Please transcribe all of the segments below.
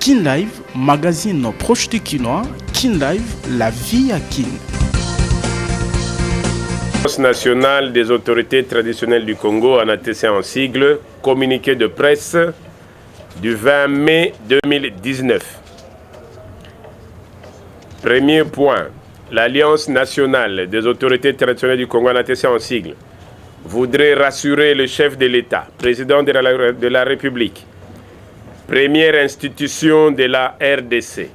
Kin Live, magazine proche du Kinois. Kin Live, la vie à Kin. Nationale des autorités traditionnelles du Congo, en ATC en sigle, communiqué de presse du 20 mai 2019. Premier point, l'Alliance nationale des autorités traditionnelles du Congo, en ATC en sigle, voudrait rassurer le chef de l'État, président de la République, première institution de la RDC,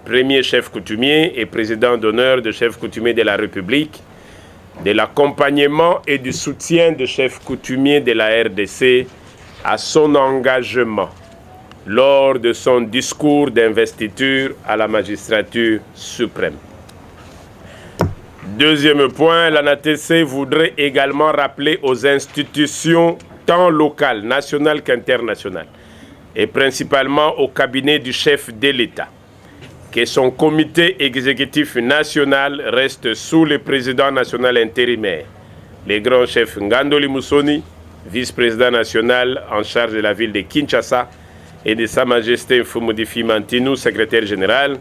premier chef coutumier et président d'honneur de chef coutumier de la République, de l'accompagnement et du soutien de chef coutumier de la RDC à son engagement lors de son discours d'investiture à la magistrature suprême. Deuxième point, l'ANATC voudrait également rappeler aux institutions tant locales, nationales qu'internationales, et principalement au cabinet du chef de l'État, que son comité exécutif national reste sous le président national intérimaire, le grand chef Ngandoli Musoni, vice-président national en charge de la ville de Kinshasa, et de Sa Majesté Mfumudi Mantinu, secrétaire général,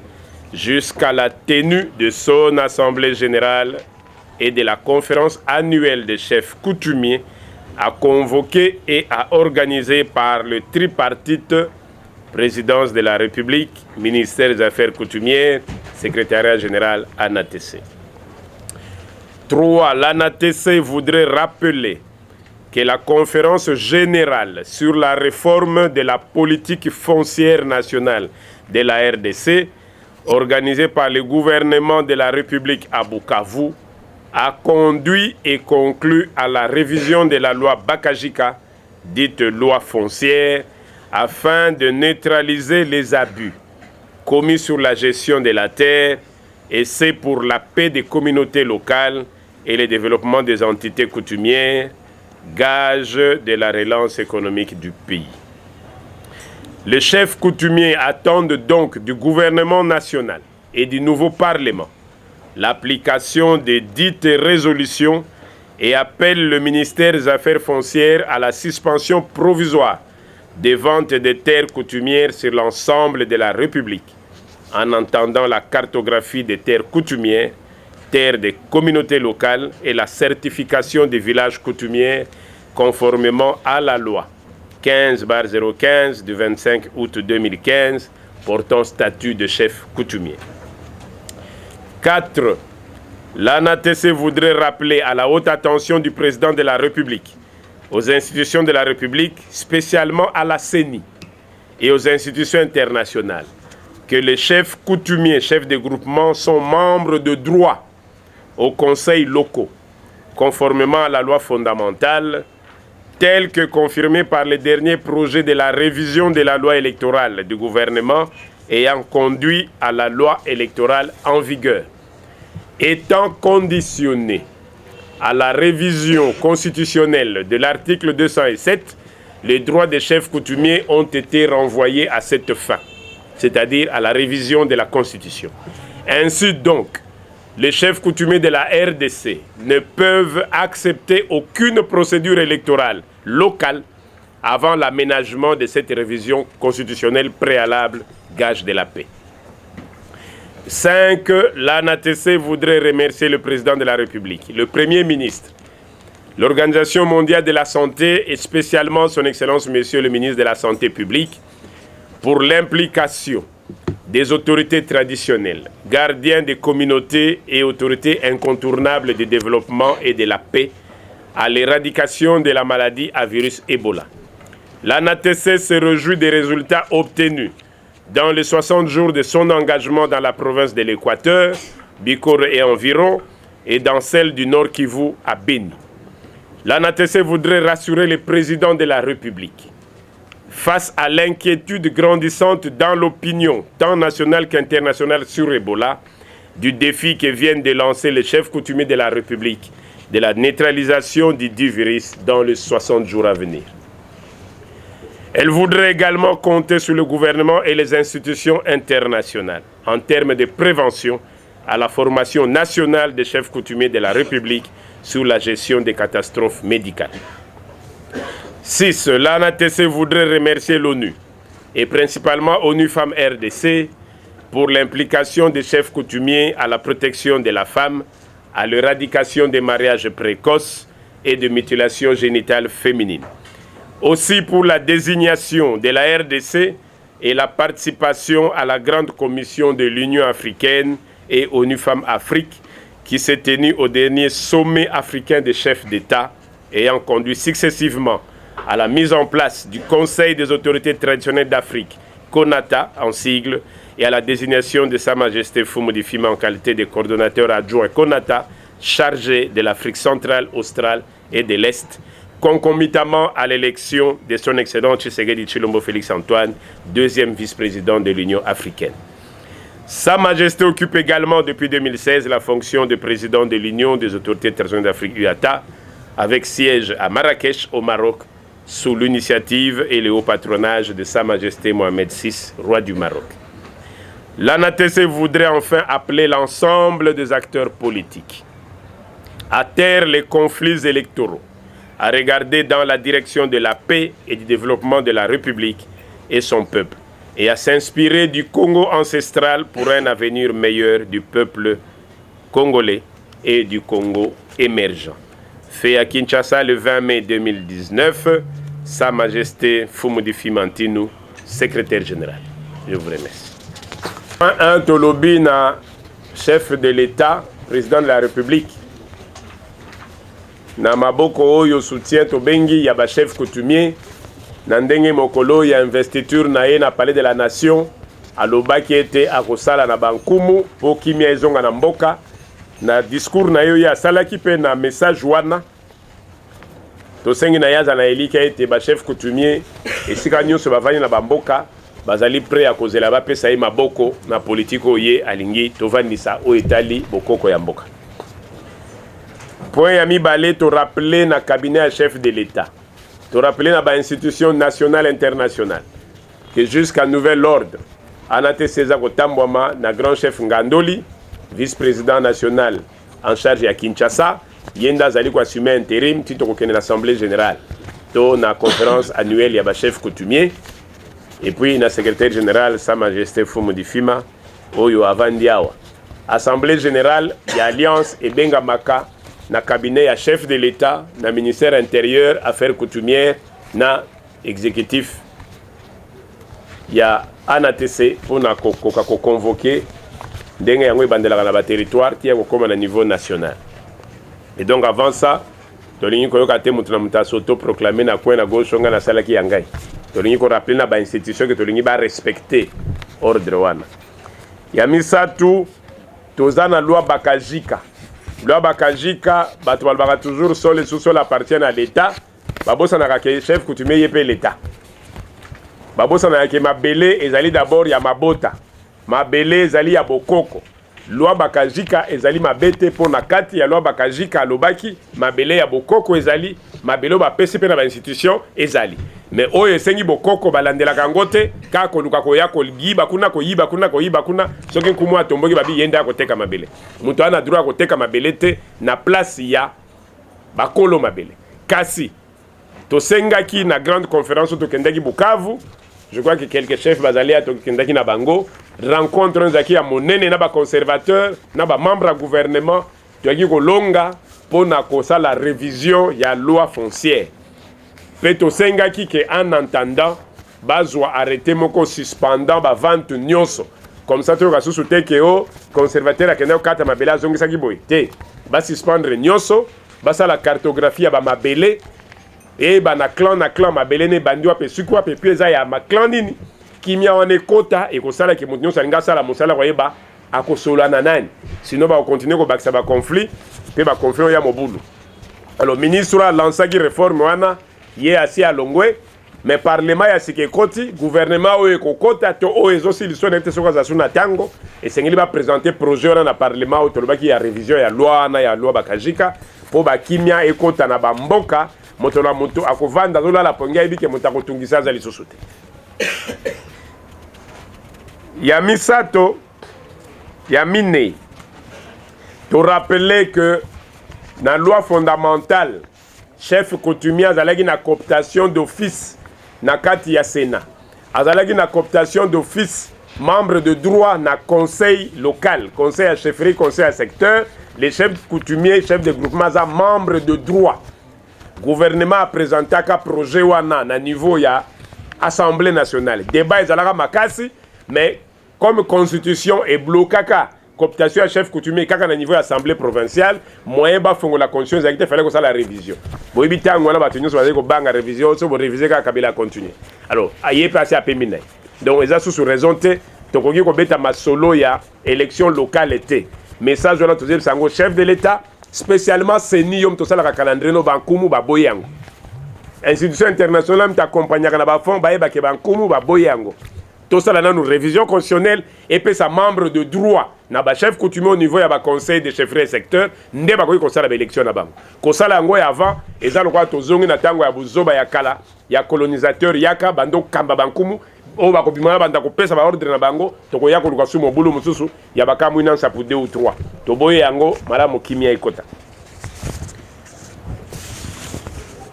jusqu'à la tenue de son assemblée générale et de la conférence annuelle des chefs coutumiers à convoquer et à organiser par le tripartite Présidence de la République, Ministère des Affaires coutumières, Secrétariat général ANATC. 3. L'ANATC voudrait rappeler que la conférence générale sur la réforme de la politique foncière nationale de la RDC, organisée par le gouvernement de la République à Bukavu, a conduit et conclu à la révision de la loi Bakajika, dite loi foncière, afin de neutraliser les abus commis sur la gestion de la terre, et c'est pour la paix des communautés locales et le développement des entités coutumières, gage de la relance économique du pays. Les chefs coutumiers attendent donc du gouvernement national et du nouveau Parlement l'application des dites résolutions et appellent le ministère des Affaires foncières à la suspension provisoire des ventes de terres coutumières sur l'ensemble de la République, en entendant la cartographie des terres coutumières, terres des communautés locales et la certification des villages coutumiers conformément à la loi 15/015 du 25 août 2015 portant statut de chef coutumier. 4. L'ANATC voudrait rappeler à la haute attention du président de la République, aux institutions de la République, spécialement à la CENI et aux institutions internationales, que les chefs coutumiers, chefs de groupement, sont membres de droit aux conseils locaux, conformément à la loi fondamentale, telle que confirmée par le dernier projet de la révision de la loi électorale du gouvernement ayant conduit à la loi électorale en vigueur. Étant conditionné à la révision constitutionnelle de l'article 207, les droits des chefs coutumiers ont été renvoyés à cette fin, c'est-à-dire à la révision de la Constitution. Ainsi donc, les chefs coutumiers de la RDC ne peuvent accepter aucune procédure électorale locale avant l'aménagement de cette révision constitutionnelle préalable, gage de la paix. 5. L'ANATC voudrait remercier le président de la République, le Premier ministre, l'Organisation mondiale de la santé et spécialement son Excellence Monsieur le ministre de la Santé publique pour l'implication des autorités traditionnelles, gardiens des communautés et autorités incontournables du développement et de la paix à l'éradication de la maladie à virus Ebola. L'ANATC se réjouit des résultats obtenus dans les 60 jours de son engagement dans la province de l'Équateur, Bikoro et environ, et dans celle du Nord Kivu à Beni. L'ANATC voudrait rassurer le président de la République face à l'inquiétude grandissante dans l'opinion, tant nationale qu'internationale, sur Ebola, du défi que viennent de lancer les chefs coutumiers de la République, de la neutralisation du virus dans les 60 jours à venir. Elle voudrait également compter sur le gouvernement et les institutions internationales en termes de prévention à la formation nationale des chefs coutumiers de la République sur la gestion des catastrophes médicales. 6. L'ANATC voudrait remercier l'ONU et principalement ONU Femmes RDC pour l'implication des chefs coutumiers à la protection de la femme, à l'éradication des mariages précoces et de mutilations génitales féminines. Aussi pour la désignation de la RDC et la participation à la grande commission de l'Union africaine et ONU Femmes Afrique qui s'est tenue au dernier sommet africain des chefs d'État ayant conduit successivement à la mise en place du Conseil des autorités traditionnelles d'Afrique, CONATA en sigle, et à la désignation de Sa Majesté Fumudi Fima en qualité de coordonnateur adjoint CONATA chargé de l'Afrique centrale, australe et de l'Est, concomitamment à l'élection de son excellent Tshisekedi Tshilombo Félix Antoine, deuxième vice-président de l'Union africaine. Sa Majesté occupe également depuis 2016 la fonction de président de l'Union des autorités traditionnelles d'Afrique UATA, avec siège à Marrakech au Maroc, sous l'initiative et le haut patronage de Sa Majesté Mohamed VI, roi du Maroc. L'ANATC voudrait enfin appeler l'ensemble des acteurs politiques à taire les conflits électoraux, à regarder dans la direction de la paix et du développement de la République et son peuple, et à s'inspirer du Congo ancestral pour un avenir meilleur du peuple congolais et du Congo émergent. Fait à Kinshasa le 20 mai 2019, Sa Majesté Fumudi Fimantinu, secrétaire général. Je vous remercie. Un Tolobina, chef de l'État, président de la République. Na maboko oyo soutien tobengi ya ba chef coutumier na ndenge mokolo ya investiture na ye na palais de la nation alobaki ete akosala na bankumu po kimia ezonga na mboka na discours na yo ya salaki pe na message wana tosengi na yaza na elika ete ba chef coutumier esika nyonso bavandi na bamboka bazali prêt à kozela bapesa ye maboko na politique oye alingi tovandisa o etali bokoko ya mboka. Point ya mibale to rappeler na cabinet à chef de l'État, to rappeler na ba institution nationale internationale que jusqu'à nouvel ordre anate César Kotambwama na grand chef Ngandoli, vice-président national en charge ya Kinshasa, yenda zali ko assumer intérim tito ko kene l'assemblée générale to na conférence annuelle ya ba chef coutumier et puis na secrétaire général Sa Majesté Fumudi Fima oyo avandiawa assemblée générale ya alliance et bengamaka na cabinet ya chef de l'État, na ministère intérieur, affaires coutumières, na exécutif ya ANATC pour na convoquer ndenge yango bandelaka na ba territoire qui est comme na niveau national. Et donc avant ça, tolingi koyoka te mutu na mutaso auto proclamer na coin na gauche nga na sala ki yangai. Tolingi ko rappeler na ba institution que tolingi ba respecter ordre wana. Ya misatu tozana loi bakajika. Loi bakajika bato balbaka toujours sol sous-sol appartiennent à l'État. Babosa na ka chef coutumier yepé l'État. Babosa na ke mabele ezali d'abord ya mabota. Mabele ezali ya bokoko. Loi bakajika ezali mabete po na kati ya loi bakajika alobaki mabele ya bokoko ezali mabelo ba PCP na ba institution ezali. Mais oyo esengi bokoko balandela kangote ka koluka koya kolgiba kuna koyiba kuna soki nkumu atomboki babi yenda koteka mabele. Mutu ana droit koteka mabele te na place ya bakolo mabele. Kasi tosengaki na grande conférence to kendaki Bukavu. Je crois que quelques chefs bazali to kendaki na bango rencontre nzaki ya monene na ba conservateur na ba membre à gouvernement toyaki kolonga pona kosa la révision ya loi foncière. Peto sengaki que en entendant bazwa arrêter moko suspendant ba vente nyonso comme ça to ka susu te ke o conservateur akenda kata mabele azongisa ki boy te ba suspendre nyonso ba sa la cartographie ya ba mabele et ba na clan mabele ne bandiwa pe sukwa pe pieza ya ma clan nini kimia wane kota e ko sala ke mutu nyonso alinga sala mosala ko yeba akosola na nani sinon ba continuer ko bakisa ba conflit pe ba conflit ya mobulu. Alors ministre a lancé qui réforme wana ye asi à Longwe, mais parlement ya sike koti, gouvernement oye kokota to o ezosi liso na te soka za suna tango et sengeli ba présenter projet na parlement o tolobaki ya révision ya loi na ya loi bakajika po ba kimia ekota na ba mboka moto na moto akovanda zola la pongia ibike moto akotungisa za liso te. Ya misato ya mine to rappeler que dans la loi fondamentale chef coutumier azalaki na cooptation d'office na kati ya Sénat. azalaki na cooptation d'office membre de droit na conseil local, conseil à chefferie, conseil à secteur, les chefs coutumiers, chefs de groupement za membre de droit. Gouvernement a présenté un projet wana na niveau ya Assemblée nationale. Débat ezalaka makasi, mais comme constitution est bloquée cooptation à chef coutumier kaka na niveau assemblée provinciale, moyen ba fongo la constitution exacte fallait que ça la révision. Bo ibita ngwana ba tunyo so ba ko banga révision so bo réviser ka kabila continuer. Alors, aye passé à Pémina. Donc eza sous raison te tokoki ko beta masolo ya élection locale été. Message wana tozeli sango chef de l'état spécialement seni yom to sala ka calendrier no bankumu ba boyango. Institution internationale m'accompagnaka na ba fond ba yeba ke bankumu ba boyango. Tout ça là nous révision constitutionnelle et puis sa membre de droit na ba chef coutumier au niveau ya ba conseil de chefferie secteur nde ba ko sala ba élection na bango ko sala ngo ya avant eza lokwa tozongi na tango ya buzoba ya kala ya colonisateur yaka bando kamba bankumu o ba ko bimana banda ko pesa ba ordre na bango to ko yako luka sumo bulu mususu ya ba kamu inansa pour 2 ou 3 to boye yango malamu kimia ikota.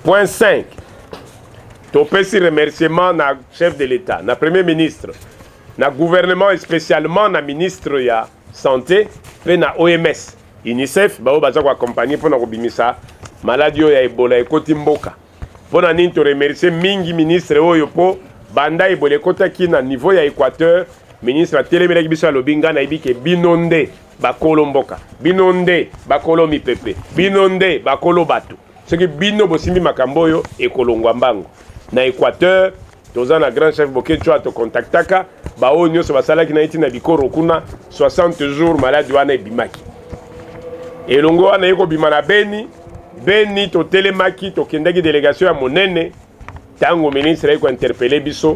Point 5. Topesi remerciement na chef de l'État, na premier ministre, na gouvernement et spécialement na ministre ya santé, pe na OMS, UNICEF, bao baza ko accompagner pour na kobimisa maladie ya Ebola ekoti mboka. Pona nini to remercier mingi ministre oyo po banda Ebola ekota ki na niveau ya Équateur, ministre a telemela ki biso ya lobinga na ibike binonde bakolo mboka, binonde bakolo mipepe, binonde bakolo batu. Ce qui bino bosimbi makamboyo ekolongwa mbango. Na Équateur, toza na grand chef Bokecho to contactaka, ba o nyoso basalaki na iti na bikoro kuna 60 jours malade wana ebimaki. Elongo wana yeko bimana Beni to telemaki to kendaki délégation ya monene, tango ministre yeko interpeller biso,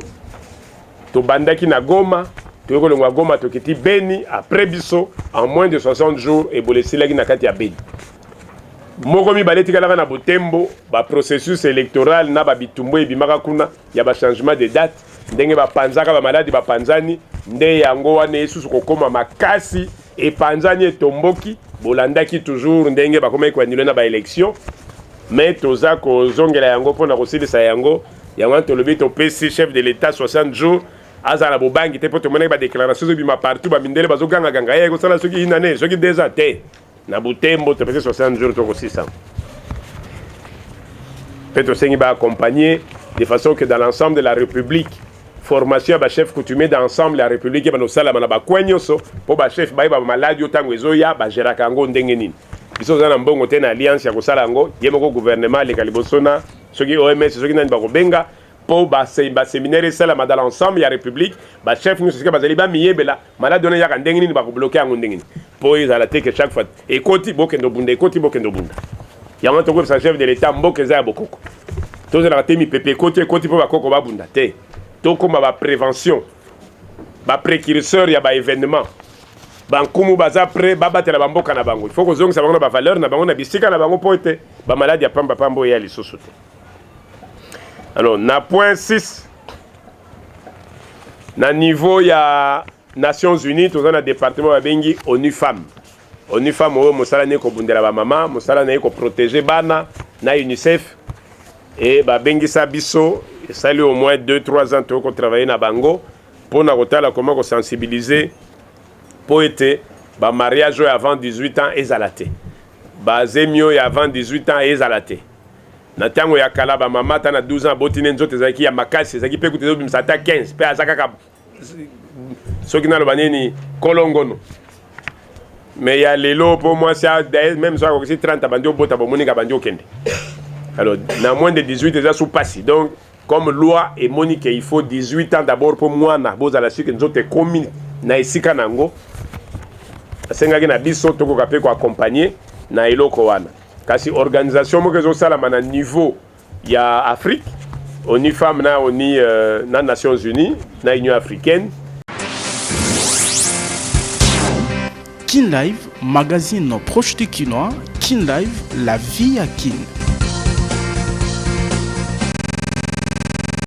to bandaki na Goma, to yeko longwa Goma to kiti Beni après biso en moins de 60 jours et bolesilaki na kati ya Beni. Moko mi baleti kala na Butembo ba processus électoral na ba bitumbo ebimaka kuna ya ba changement de date ndenge ba panzaka ba maladi ba panzani nde yango wana esusu kokoma makasi e panzani etomboki bolandaki toujours ndenge ba koma ekwandile na ba élection mais toza ko zongela yango pona ko silisa yango to lobi to PC chef de l'état 60 jours azala bobangi te poto mona ba déclaration zo bima partout ba mindele bazo ganga ganga ye ko sala soki inane soki déjà te na Butembo te pese 60 jours to 600. Peut-être que va accompagner de façon que dans l'ensemble de la République, formation à chef coutumier dans l'ensemble de la République, ba no sala mana ba kwenyoso po ba chef ba maladi otango ezoya ba gera kango ndenge nini. Biso za na mbongo te na alliance ya ko sala ngo yemoko gouvernement le kalibosona soki OMS soki nani ba ko benga po ba séminaire sala dans l'ensemble de la République, ba chef nous soki ba zali ba miyebela maladi ona ya ka ndenge nini ba ko bloquer ngo ndenge nini. Po ils ala te que chaque fois ekoti bokendo bunda ekoti bokendo bunda. Yango to ko sa chef de l'état mboke za bokoko. Tous la temi pepe côté po ba koko ba bunda te. To koma ba prévention. Ba précurseur ya ba événement. Bankumu baza pré ba batela ba mboka na bango. Il faut que zongi sa bango ba valeur na bango na bisika na bango po ete ba maladie ya pamba pambo ya lisusu te. Alors na point 6 na niveau ya Nations Unies tous na département ba bengi ONU Femmes. ONU Femmes o mosala ne ko bundela ba mama, mosala ne ko protéger bana na UNICEF et ba bengi sa biso sali au moins 2-3 ans to travailler na bango pour na kotala comment ko sensibiliser pour été ba mariage avant 18 ans ezalate. Ba zemio ya avant 18 ans ezalate. Na tango ya kala ba mama ta na 12 ans botine nzote zaki ya makasi zaki pe kutezo bimsata 15 pe azaka ka soki na lobaneni kolongono. Mais il y a les lots pour moi, c'est même si c'est 30 bandio bota bomonika bandio kende. Alors, dans moins de 18 déjà sous passé. Donc, comme loi et monique, il faut 18 ans d'abord pour moi na boza la suite nous te commune na isika nango. Sengaki na biso toko kapé ko accompagner na eloko wana. Kasi organisation mo kezo sala na niveau ya Afrique, ONU Femmes na ONU na Nations Unies, na Union africaine. Kin Live, magazine proche du Kinois. Kin Live, la vie à Kin.